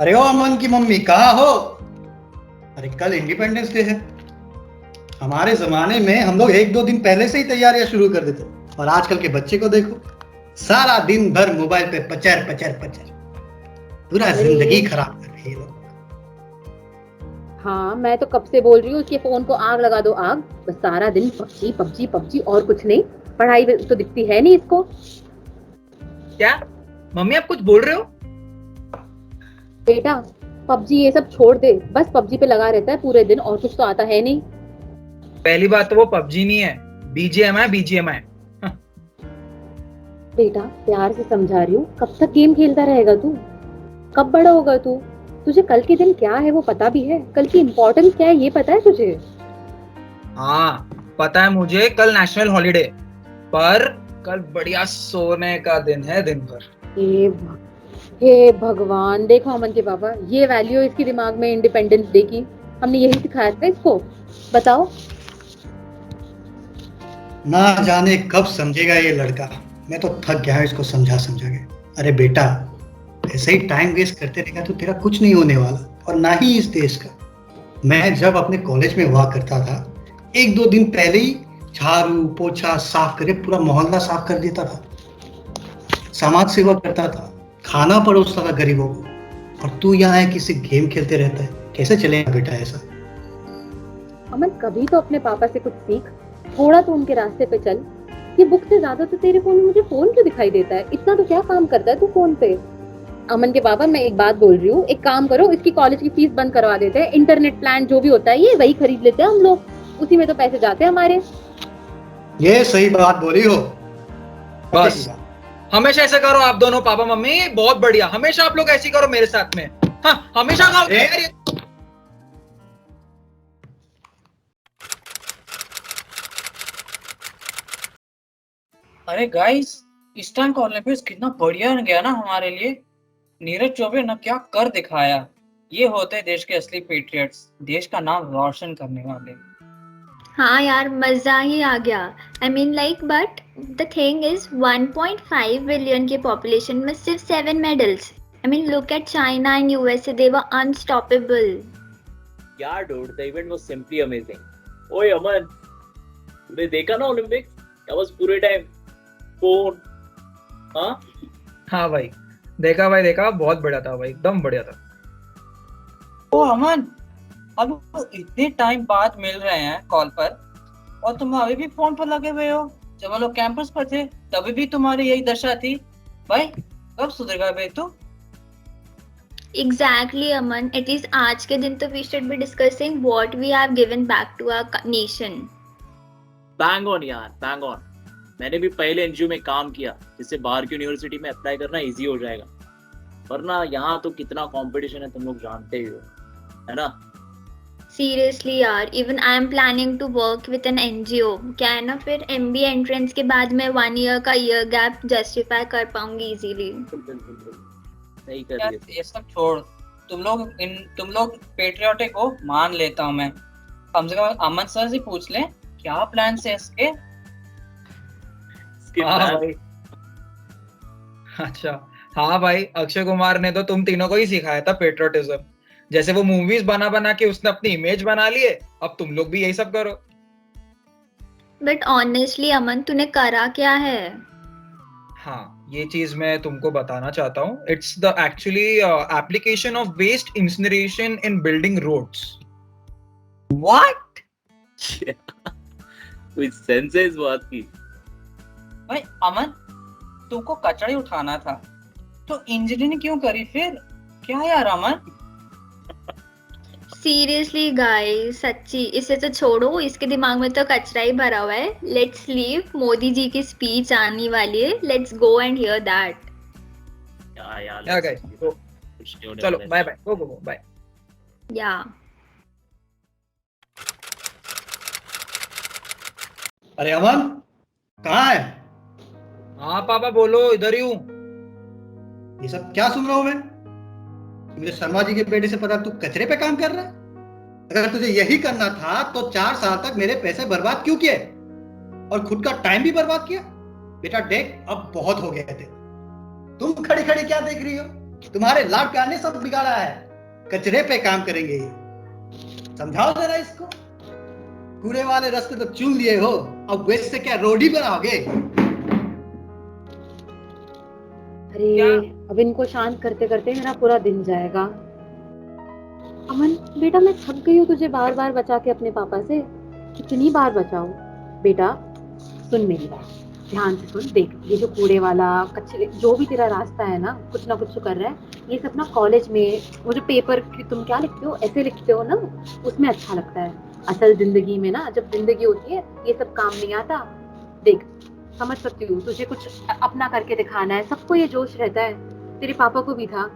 अरे ओ अमन की मम्मी कहाँ हो? अरे कल इंडिपेंडेंस डे है। हमारे जमाने में हम लोग एक दो दिन पहले से ही तैयारियां शुरू कर देते, और आजकल के बच्चे को देखो, सारा दिन भर मोबाइल पे पचर पचर पचर, पूरा जिंदगी अरे खराब कर रही है लोग। हाँ, मैं तो कब से बोल रही हूँ उसके फोन को आग लगा दो आग। बस सारा दिन पबजी पबजी पबजी और कुछ नहीं। पढ़ाई तो दिखती है नहीं इसको। क्या? मम्मी आप कुछ बोल रहे हो? बेटा, पबजी ये सब छोड़ दे। बस पबजी पे लगा रहता है पूरे दिन और कुछ तो आता है नहीं। पहली बात तो वो पबजी नहीं है, बीजीएमआई बीजीएमआई। बेटा, प्यार से समझा रही हूँ, कब तक गेम खेलता रहेगा तू? कब बड़ा होगा तू? तुझे कल के दिन क्या है वो पता भी है? कल की इम्पोर्टेंस क्या है ये पता है तुझे? हाँ पता है मुझे, कल नेशनल हॉलिडे, पर कल बढ़िया सोने का दिन है दिन भर। हे हे भगवान, देखो अमन के पापा, ये वैल्यू इसके दिमाग में इंडिपेंडेंस डे की। हमने यही सिखाया था इसको। बताओ। ना जाने कब समझेगा ये लड़का। मैं तो थक गया इसको समझा समझा के। अरे बेटा, ऐसे ही टाइम वेस्ट करते रहेगा तो तेरा कुछ नहीं होने वाला, और ना ही इस देश का। मैं जब अपने कॉलेज में हुआ करता था, एक दो दिन पहले ही झाड़ू पोछा साफ करे पूरा मोहल्ला साफ कर देता था, समाज सेवा करता था, खाना परोसता था गरीबों को। और तू यहाँ है किसी गेम खेलते रहता है, कैसे चलेगा बेटा ऐसा? अमन, कभी तो अपने पापा से कुछ सीख। थोड़ा तो उनके रास्ते पे चल। ये बुक से ज्यादा तो तेरे फोन में मुझे फोन क्यों दिखाई देता है? इतना तो क्या काम करता है तू फोन पे? अमन के पापा, मैं एक बात बोल रही हूँ, एक काम करो, इसकी कॉलेज की फीस बंद करवा देते हैं। इंटरनेट प्लान जो भी होता है ये वही खरीद लेते हैं हम लोग। उसी में तो पैसे जाते हैं हमारे। ये सही बात बोली हो। बस हमेशा ऐसा करो आप दोनों पापा मम्मी, बहुत बढ़िया। हमेशा आप लोग ऐसे करो मेरे साथ में। हाँ हमेशा अरे गाइस, इस टाइम का ओलंपिक्स कितना बढ़िया गया ना हमारे लिए। नीरज चौबे ने क्या कर दिखाया। ये होते देश के असली पेट्रियट्स, देश का नाम रोशन करने वाले। हाँ यार, मजा ही आ गया। I mean like, but the thing is 1.5 billion की पॉपुलेशन में सिर्फ 7 medals. I mean look at China and USA, they were unstoppable. Yeah, dude, the event was simply amazing. ओए अमन, तूने देखा ना ओलंपिक्स? क्या बस पूरे टाइम फोन? हाँ हाँ भाई, देखा भाई देखा, बहुत बढ़िया था भाई, एकदम बढ़िया था। ओ अमन, अब इतने टाइम बाद मिल रहे हैं कॉल पर, और तुम अभी भी फोन पर लगे हुए हो। जब हम लोग कैंपस पर थे तभी भी तुम्हारी यही दशा थी। भाई कब सुधरेगा भाई तू? एग्जैक्टली अमन, एटलीस्ट आज के दिन तो we should be discussing what we have given back to our nation. Bang on यार, बैंग ऑन। मैंने भी पहले एनजीओ में काम किया, जिससे बाहर की यूनिवर्सिटी में अप्लाई करना इजी हो जाएगा। वरना यहाँ तो कितना कंपटीशन है, तुम लोग जानते ही हो, है ना? सीरियसली यार, even I am planning to work with an NGO. क्या है ना, फिर एमबीए एंट्रेंस के बाद मैं 1 ईयर का ईयर गैप जस्टिफाई कर पाऊंगी इजीली। सही कर यार रही ये सब छोड़, तुम लोग पेट्रियोटिक हो मान लेता हूँ मैं। कम से कम अमन सर से पूछ ले क्या प्लान है इसके। हाँ भाई, अच्छा हाँ भाई, अक्षय कुमार ने तो तुम तीनों को ही सिखाया था पेट्रियोटिज्म। जैसे वो मूवीज बना बना के उसने अपनी इमेज बना ली है, अब तुम लोग भी यही सब करो। बट ऑनेस्टली अमन, तूने करा क्या है? हाँ ये चीज मैं तुमको बताना चाहता हूँ। It's the actually application of waste incineration in building roads. What? कोई सेंस है इस बात की? भाई अमन, तुमको कचरा ही उठाना था तो इंजीनियरिंग क्यों करी फिर? क्या यार अमन? सीरियसली गाइस, सच्ची इसे तो छोड़ो, इसके दिमाग में तो कचरा ही भरा हुआ है। लेट्स लीव, मोदी जी की स्पीच आने वाली है, let's go and here that. या गाइस, चलो बाय बाय, गो गो बाय। या अरे अमन, कहाँ है? हाँ पापा बोलो, इधर ही हूँ। ये सब क्या सुन रहा हूँ मैं? मुझे शर्मा जी के बेटे से पता तू कचरे पे काम कर रहा है। अगर तुझे यही करना था तो 4 साल तक मेरे पैसे बर्बाद क्यों किए, और खुद का टाइम भी बर्बाद किया? बेटा देख, अब बहुत हो गया थे। तुम खड़ी खड़ी क्या देख रही हो? तुम्हारे लाड प्यार ने सब बिगाड़ा है। कचरे पे काम करेंगे ये, समझाओ जरा इसको। कूड़े वाले रास्ते तो चुन लिए हो, अब वेस्ट से क्या रोड ही बनाओगे? अरे क्या? अब इनको शांत करते करते मेरा पूरा दिन जाएगा। अमन बेटा, मैं थक गई हूँ तुझे बार बार बचा के अपने पापा से। कितनी बार बचाऊं? बेटा सुन मेरी बात, ध्यान से सुन। देख, ये जो कूड़े वाला कचरे जो भी तेरा रास्ता है ना, कुछ तो कर रहा है, ये सब ना कॉलेज में वो जो पेपर तुम क्या लिखते हो, ऐसे लिखते हो ना, उसमें अच्छा लगता है। असल जिंदगी में ना, जब जिंदगी होती है, ये सब काम नहीं आता। देख, समझ सकती हूँ तुझे कुछ अपना करके दिखाना है, सबको ये जोश रहता है, तेरे पापा को भी था।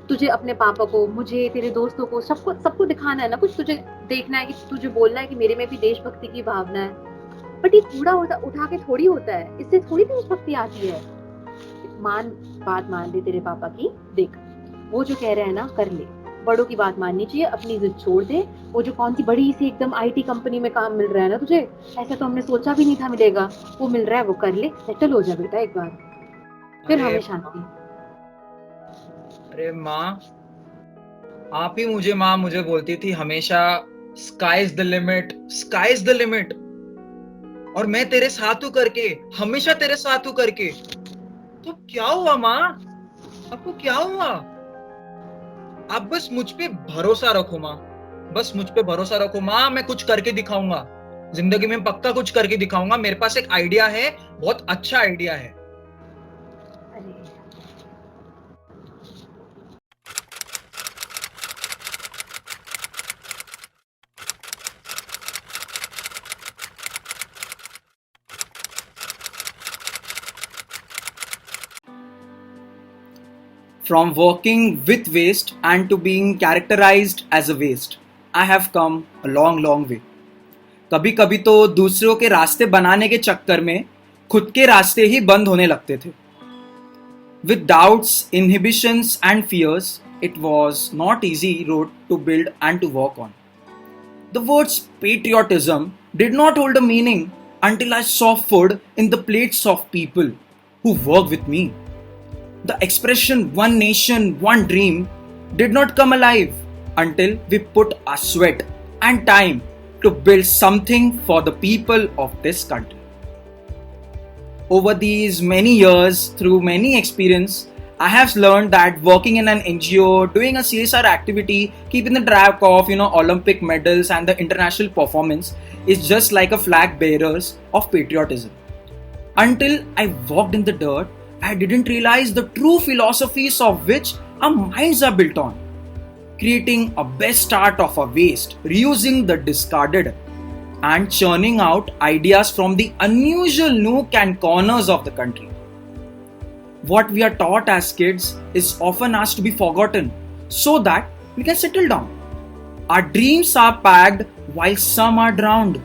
तुझे अपने पापा को, मुझे, तेरे दोस्तों को, सबको दिखाना है ना, कुछ तुझे देखना है, कि तुझे बोलना है कि मेरे में भी देशभक्ति की भावना है। बट ये कूड़ा उठा के थोड़ी होता है, इससे थोड़ी देशभक्ति आती है। बात मान ले तेरे पापा की। देख, वो जो कह रहे हैं ना, कर ले। बड़ों की बात माननी चाहिए, अपनी जिद छोड़ दे। वो जो कौन सी बड़ी सी एकदम आईटी कंपनी में काम मिल रहा है ना तुझे, ऐसा तो हमने सोचा भी नहीं था मिलेगा, वो मिल रहा है, वो कर ले, सेटल हो जा बेटा एक बार, फिर अरे हमें शांति। अरे माँ, आप ही मुझे बोलती थी हमेशा, sky is the limit, sky is the limit. और मैं तेरे साथ हूं करके, हमेशा तेरे साथ हूं करके। तो क्या हुआ माँ? आपको क्या हुआ? आप बस मुझ पे भरोसा रखो माँ, बस मुझ पे भरोसा रखो माँ। मैं कुछ करके दिखाऊंगा, जिंदगी में पक्का कुछ करके दिखाऊंगा। मेरे पास एक आइडिया है, बहुत अच्छा आइडिया है। अरे From working with waste and to being characterized as a waste, I have come a long, long way. कभी कभी तो दूसरों के रास्ते बनाने के चक्कर में खुद के रास्ते ही बंद होने लगते थे. With doubts, inhibitions and fears, it was not easy road to build and to walk on. The words patriotism did not hold a meaning until I saw food in the plates of people who work with me. The expression one nation, one dream did not come alive until we put our sweat and time to build something for the people of this country. Over these many years, through many experience, I have learned that working in an NGO, doing a CSR activity, keeping the track of Olympic medals and the international performance is just like a flag bearers of patriotism. Until I walked in the dirt, I didn't realize the true philosophies of which our minds are built on. Creating a best art of our waste, reusing the discarded, and churning out ideas from the unusual nook and corners of the country. What we are taught as kids is often asked to be forgotten so that we can settle down. Our dreams are packed while some are drowned.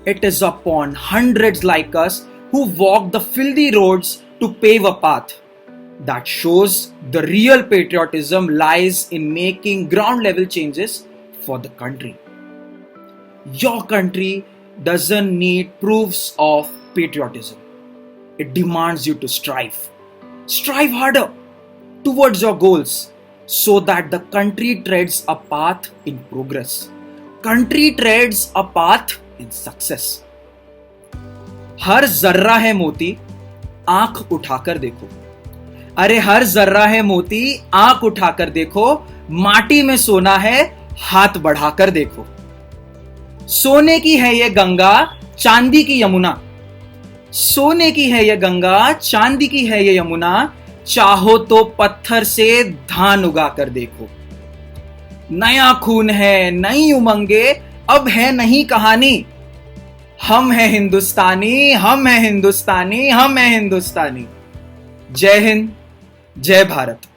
It is upon hundreds like us who walk the filthy roads to pave a path that shows the real patriotism lies in making ground level changes for the country. Your country doesn't need proofs of patriotism. It demands you to strive. Strive harder towards your goals so that the country treads a path in progress. Country treads a path in success. हर जर्रा है मोती, आंख उठाकर देखो. अरे हर जर्रा है मोती, आंख उठाकर देखो. माटी में सोना है, हाथ बढ़ाकर देखो. सोने की है ये गंगा, चांदी की यमुना. सोने की है ये गंगा, चांदी की है ये यमुना. चाहो तो पत्थर से धान उगा कर देखो. नया खून है, नई उमंगे, अब है नई कहानी. हम हैं हिंदुस्तानी, हम हैं हिंदुस्तानी, हम हैं हिंदुस्तानी. जय हिंद, जय भारत.